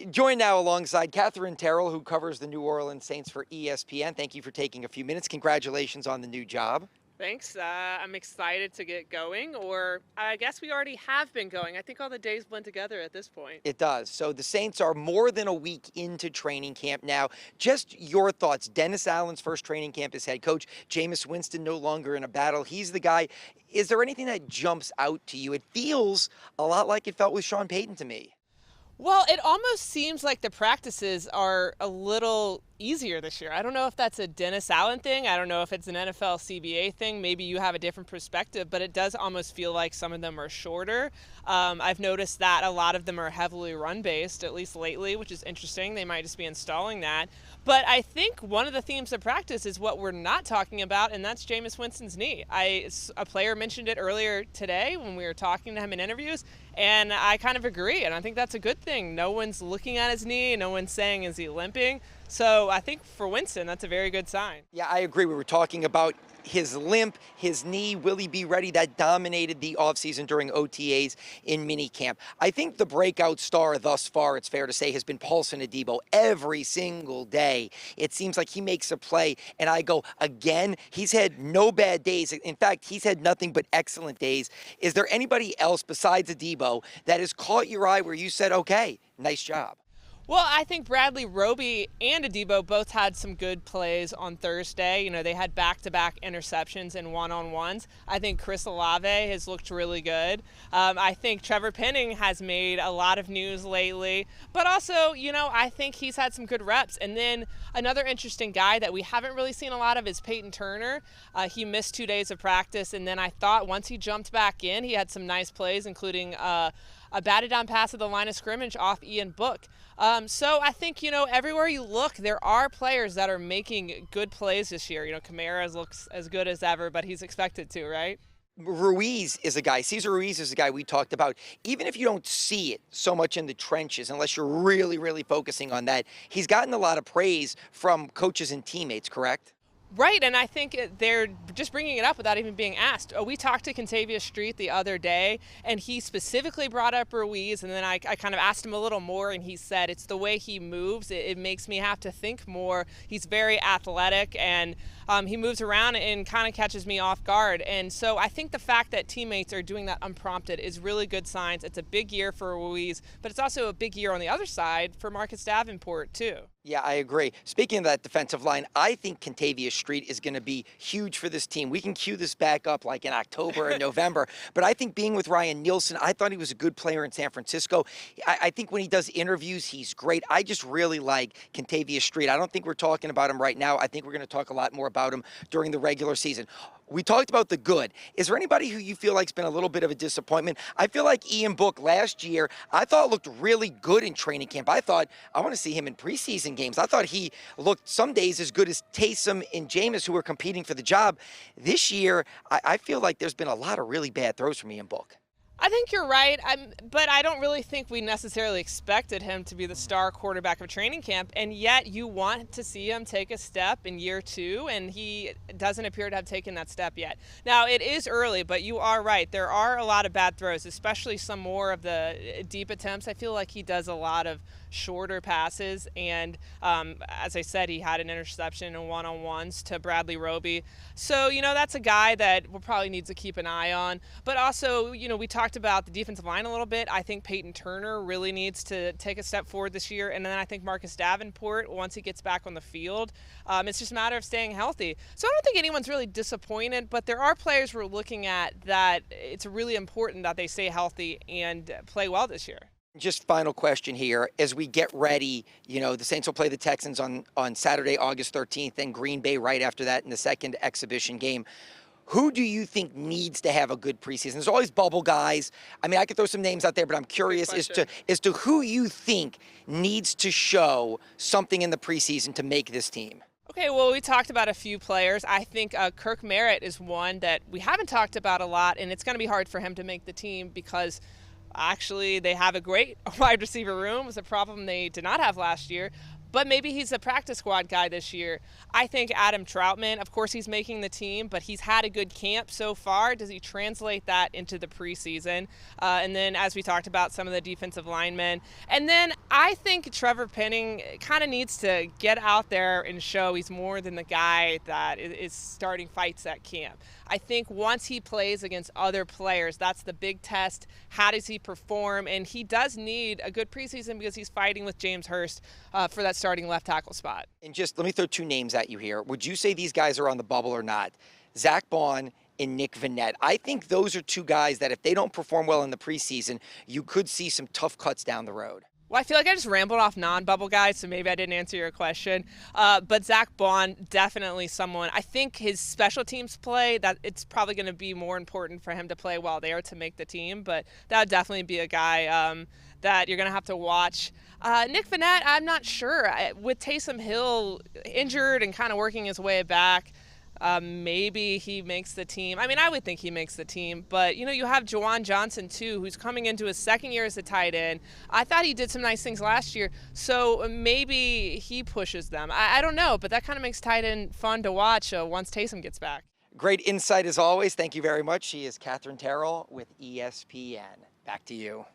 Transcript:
Joined now alongside Catherine Terrell, who covers the New Orleans Saints for ESPN. Thank you for taking a few minutes. Congratulations on the new job. Thanks. I'm excited to get going, or I guess we already have been going. I think all the days blend together at this point. It does. So the Saints are more than a week into training camp now. Just your thoughts. Dennis Allen's first training camp as head coach. Jameis Winston no longer in a battle. He's the guy. Is there anything that jumps out to you? It feels a lot like it felt with Sean Payton to me. Well, it almost seems like the practices are a little easier this year. I don't know if that's a Dennis Allen thing. I don't know if it's an NFL CBA thing. Maybe you have a different perspective, but it does almost feel like some of them are shorter. I've noticed that a lot of them are heavily run-based, at least lately, which is interesting. They might just be installing that. But I think one of the themes of practice is what we're not talking about, and that's Jameis Winston's knee. A player mentioned it earlier today when we were talking to him in interviews, and I kind of agree, and I think that's a good thing. No one's looking at his knee. No one's saying, is he limping? So I think for Winston, that's a very good sign. Yeah, I agree. We were talking about his limp, his knee, will he be ready? That dominated the offseason during OTAs in minicamp. I think the breakout star thus far, it's fair to say, has been Paulson Adebo. Every single day, it seems like he makes a play, and I go, again, he's had no bad days. In fact, he's had nothing but excellent days. Is there anybody else besides Adebo that has caught your eye where you said, okay, nice job? Well, I think Bradley Roby and Adebo both had some good plays on Thursday. You know, they had back-to-back interceptions and one-on-ones. I think Chris Olave has looked really good. I think Trevor Penning has made a lot of news lately. But also, you know, I think he's had some good reps. And then another interesting guy that we haven't really seen a lot of is Peyton Turner. He missed 2 days of practice, and then I thought once he jumped back in, he had some nice plays, including a batted down pass at the line of scrimmage off Ian Book. So I think, you know, everywhere you look, there are players that are making good plays this year. You know, Kamara looks as good as ever, but he's expected to, right? Ruiz is a guy, Cesar Ruiz is a guy we talked about. Even if you don't see it so much in the trenches, unless you're really, really focusing on that, he's gotten a lot of praise from coaches and teammates, correct? Right, and I think they're just bringing it up without even being asked. We talked to Contavious Street the other day, and he specifically brought up Ruiz, and then I kind of asked him a little more, and he said, it's the way he moves. It makes me have to think more. He's very athletic, and he moves around and kind of catches me off guard. And so I think the fact that teammates are doing that unprompted is really good signs. It's a big year for Ruiz, but it's also a big year on the other side for Marcus Davenport, too. Yeah, I agree. Speaking of that defensive line, I think Contavious Street is going to be huge for this team. We can cue this back up like in October and November, but I think being with Ryan Nielsen, I thought he was a good player in San Francisco. I think when he does interviews, he's great. I just really like Contavious Street. I don't think we're talking about him right now. I think we're going to talk a lot more about him during the regular season. We talked about the good. Is there anybody who you feel like's been a little bit of a disappointment? I feel like Ian Book last year, I thought looked really good in training camp. I thought, I want to see him in preseason games. I thought he looked some days as good as Taysom and Jameis, who were competing for the job. This year, I feel like there's been a lot of really bad throws from Ian Book. I think you're right, but I don't really think we necessarily expected him to be the star quarterback of training camp, and yet you want to see him take a step in year 2, and he doesn't appear to have taken that step yet. Now, it is early, but you are right. There are a lot of bad throws, especially some more of the deep attempts. I feel like he does a lot of shorter passes, and as I said, he had an interception in one-on-ones to Bradley Roby. So, you know, that's a guy that we'll probably need to keep an eye on. But also, you know, we talked about the defensive line a little bit. I think Peyton Turner really needs to take a step forward this year, and then I think Marcus Davenport, once he gets back on the field, it's just a matter of staying healthy. So I don't think anyone's really disappointed, but there are players we're looking at that it's really important that they stay healthy and play well this year. Just final question here. As we get ready, you know, the Saints will play the Texans on Saturday, August 13th, and Green Bay right after that in the second exhibition game. Who do you think needs to have a good preseason? There's always bubble guys. I mean, I could throw some names out there, but I'm curious as to who you think needs to show something in the preseason to make this team. Okay, well, we talked about a few players. I think Kirk Merritt is one that we haven't talked about a lot, and it's going to be hard for him to make the team because actually they have a great wide receiver room. It was a problem they did not have last year. but maybe he's a practice squad guy this year. I think Adam Troutman, of course, he's making the team, but he's had a good camp so far. Does he translate that into the preseason? And then, as we talked about, some of the defensive linemen. And then I think Trevor Penning kind of needs to get out there and show he's more than the guy that is starting fights at camp. I think once he plays against other players, that's the big test. How does he perform? And he does need a good preseason because he's fighting with James Hurst for that starting left tackle spot. And just let me throw two names at you here. Would you say these guys are on the bubble or not? Zach Bond and Nick Vannett. I think those are two guys that if they don't perform well in the preseason, you could see some tough cuts down the road. Well, I feel like I just rambled off non-bubble guys, so maybe I didn't answer your question. But Zach Bond, definitely someone. I think his special teams play, that it's probably going to be more important for him to play well there to make the team. But that would definitely be a guy that you're going to have to watch. Nick Vannett, I'm not sure. With Taysom Hill injured and kind of working his way back, maybe he makes the team. I mean, I would think he makes the team, but you have Juwan Johnson too, who's coming into his second year as a tight end. I thought he did some nice things last year, so maybe he pushes them. I don't know, but that kind of makes tight end fun to watch once Taysom gets back. Great insight as always. Thank you very much. She is Catherine Terrell with ESPN. Back to you.